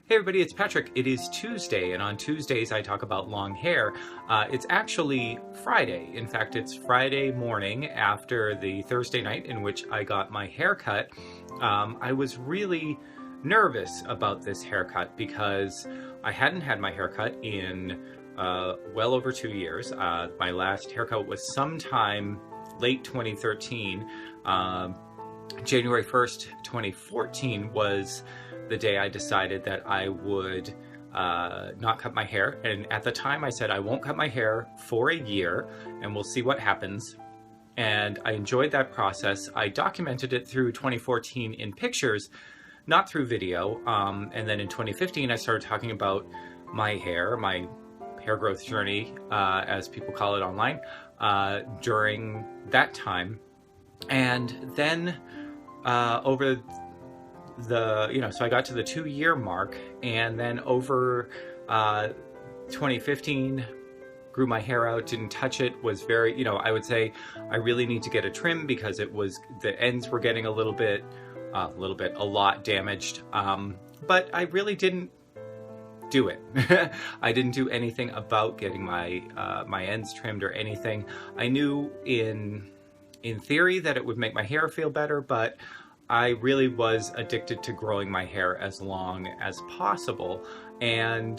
Hey everybody, it's Patrick. It is Tuesday, and on Tuesdays I talk about long hair. It's actually Friday. In fact, it's Friday morning after the Thursday night in which I got my hair cut. I was really nervous about this haircut because I hadn't had my haircut in well over 2 years. My last haircut was sometime late 2013. January 1st, 2014 was the day I decided that I would not cut my hair. And at the time I said, I won't cut my hair for a year and we'll see what happens. And I enjoyed that process. I documented it through 2014 in pictures, not through video. And then in 2015, I started talking about my hair growth journey, as people call it online, during that time. And then over so I got to the 2-year mark, and then over 2015, grew my hair out, didn't touch it, was very, I would say I really need to get a trim because the ends were getting a lot damaged. But I really didn't do it. I didn't do anything about getting my ends trimmed or anything. I knew in theory that it would make my hair feel better, but I really was addicted to growing my hair as long as possible. And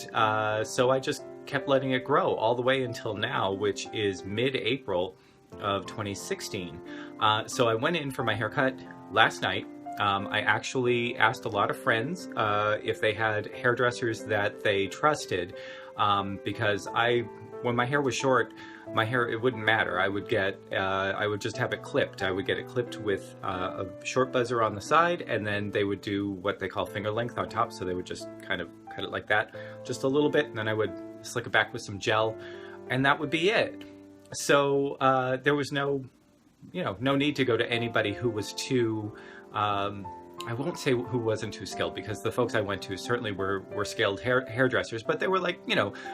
so I just kept letting it grow all the way until now, which is mid-April of 2016. So I went in for my haircut last night. I actually asked a lot of friends if they had hairdressers that they trusted, because when my hair was short, it wouldn't matter. I would just have it clipped. I would get it clipped with a short buzzer on the side, and then they would do what they call finger length on top. So they would just kind of cut it like that, just a little bit, and then I would slick it back with some gel, and that would be it. So there was no need to go to anybody who was too, I won't say who wasn't too skilled, because the folks I went to certainly were skilled hairdressers, but they were like,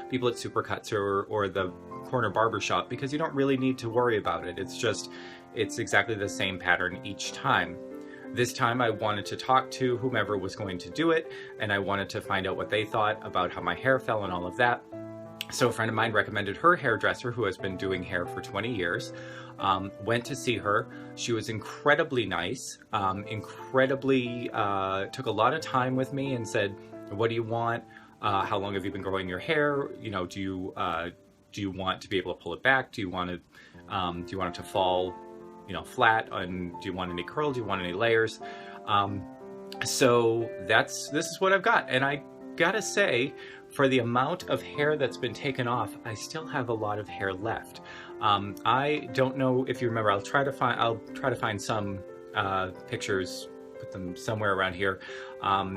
people at Supercuts or the corner barber shop, because you don't really need to worry about it. It's exactly the same pattern each time. This time I wanted to talk to whomever was going to do it, and I wanted to find out what they thought about how my hair fell and all of that. So a friend of mine recommended her hairdresser, who has been doing hair for 20 years. Went to see her. She was incredibly nice, took a lot of time with me and said, what do you want? How long have you been growing your hair? Do you want to be able to pull it back? Do you want it to fall, flat? And do you want any curl? Do you want any layers? So this is what I've got. And I gotta say, for the amount of hair that's been taken off, I still have a lot of hair left. I don't know if you remember. I'll try to find some pictures, put them somewhere around here.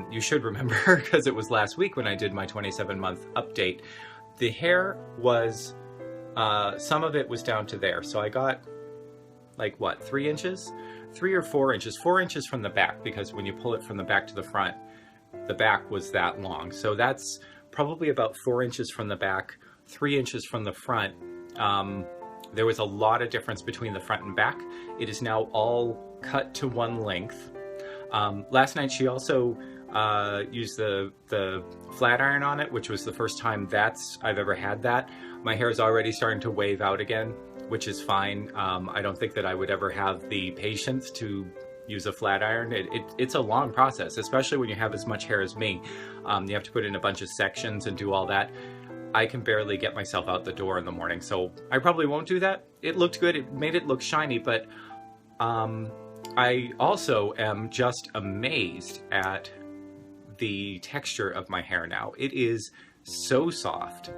You should remember, because it was last week when I did my 27-month update. The hair was, some of it was down to there. So I got like 3 inches? 3 or 4 inches. 4 inches from the back, because when you pull it from the back to the front, the back was that long. So that's probably about 4 inches from the back, 3 inches from the front. There was a lot of difference between the front and back. It is now all cut to one length. Last night she also used the flat iron on it, which was the first time I've ever had that. My hair is already starting to wave out again, which is fine. I don't think that I would ever have the patience to use a flat iron. It's a long process, especially when you have as much hair as me. You have to put in a bunch of sections and do all that. I can barely get myself out the door in the morning, so I probably won't do that. It looked good. It made it look shiny, but I also am just amazed at the texture of my hair now. It is so soft.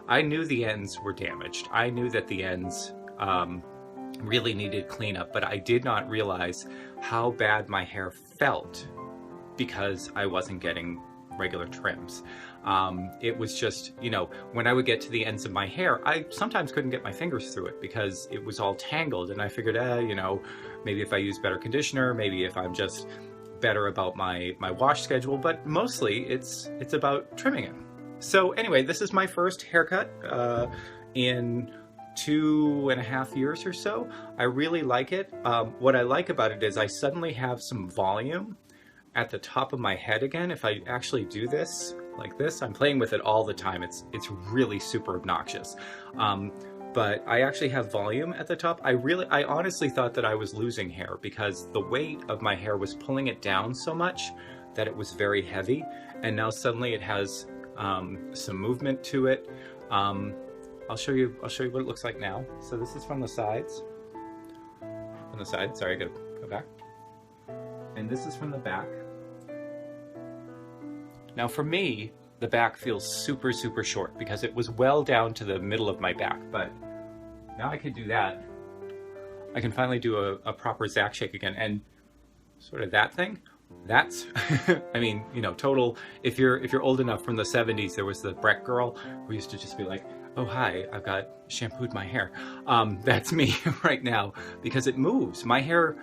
I knew the ends were damaged. I knew that the ends really needed cleanup, but I did not realize how bad my hair felt because I wasn't getting regular trims. It was just, when I would get to the ends of my hair, I sometimes couldn't get my fingers through it because it was all tangled, and I figured, maybe if I use better conditioner, maybe if I'm just better about my wash schedule, but mostly it's about trimming it. So anyway, this is my first haircut in 2.5 years or so. I really like it. What I like about it is I suddenly have some volume at the top of my head again. If I actually do this like this, I'm playing with it all the time. It's really super obnoxious. But I actually have volume at the top. I honestly thought that I was losing hair because the weight of my hair was pulling it down so much that it was very heavy. And now suddenly it has some movement to it. I'll show you what it looks like now. So this is from the sides. From the side, sorry, I gotta go back. And this is from the back. Now for me, the back feels super, super short because it was well down to the middle of my back, but now I can do that. I can finally do a proper Zach shake again, and sort of that thing, that's, I mean, you know, total, if you're old enough, from the 70s, there was the Breck girl who used to just be like, oh, hi, I've got shampooed my hair. That's me right now because it moves. My hair,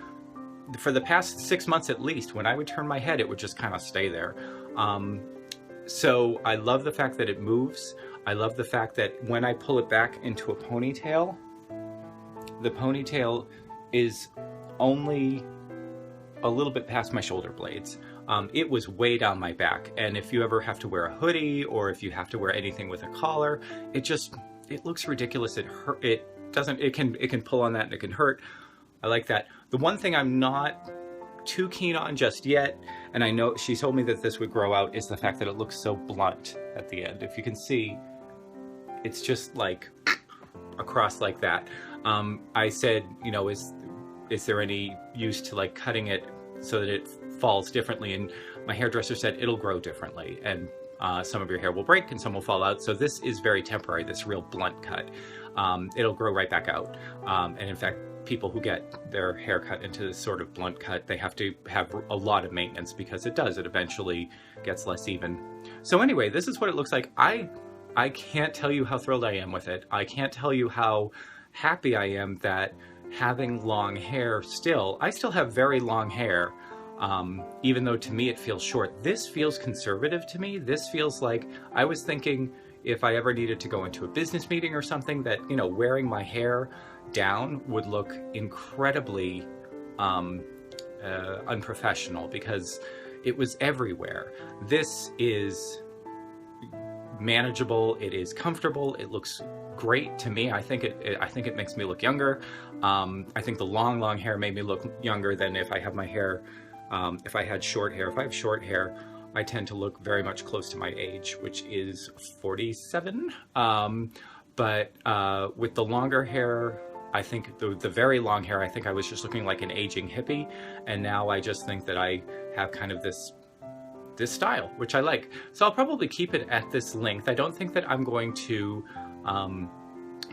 for the past 6 months at least, when I would turn my head, it would just kind of stay there. So I love the fact that it moves. I love the fact that when I pull it back into a ponytail, the ponytail is only a little bit past my shoulder blades. It was way down my back. And if you ever have to wear a hoodie or if you have to wear anything with a collar, it looks ridiculous. It can pull on that and it can hurt. I like that. The one thing I'm not too keen on just yet, and I know she told me that this would grow out, is the fact that it looks so blunt at the end. If you can see, it's just like across like that. I said, you know, is there any use to like cutting it so that it falls differently? And my hairdresser said it'll grow differently, and some of your hair will break and some will fall out. So this is very temporary, this real blunt cut. It'll grow right back out. And in fact, people who get their hair cut into this sort of blunt cut, they have to have a lot of maintenance because it eventually gets less even. So anyway, this is what it looks like. I can't tell you how thrilled I am with it. I can't tell you how happy I am that having long hair I still have very long hair, even though to me it feels short. This feels conservative to me. This feels like, I was thinking if I ever needed to go into a business meeting or something, that, you know, wearing my hair down would look incredibly unprofessional because it was everywhere. This is manageable, it is comfortable, it looks great to me. I think it makes me look younger. I think the long hair made me look younger than if I have my hair, if I had short hair. If I have short hair, I tend to look very much close to my age, which is 47. But with the longer hair, I think the very long hair, I think I was just looking like an aging hippie. And now I just think that I have kind of this style, which I like. So I'll probably keep it at this length. I don't think that I'm going to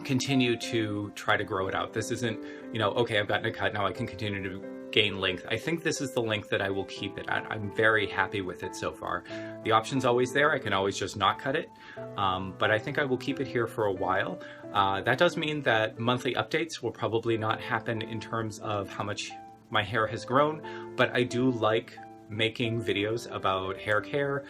continue to try to grow it out. This isn't, you know, okay, I've gotten a cut, now I can continue to gain length. I think this is the length that I will keep it at. I'm very happy with it so far. The option's always there. I can always just not cut it, but I think I will keep it here for a while. That does mean that monthly updates will probably not happen in terms of how much my hair has grown, but I do like making videos about hair care,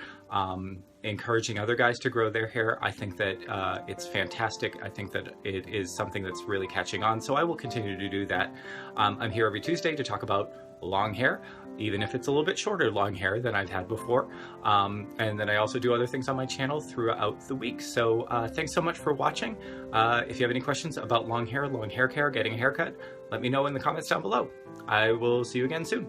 encouraging other guys to grow their hair. I think that it's fantastic. I think that it is something that's really catching on, so I will continue to do that. I'm here every Tuesday to talk about long hair, even if it's a little bit shorter long hair than I've had before. And then I also do other things on my channel throughout the week. So thanks so much for watching. If you have any questions about long hair care, getting a haircut, let me know in the comments down below. I will see you again soon.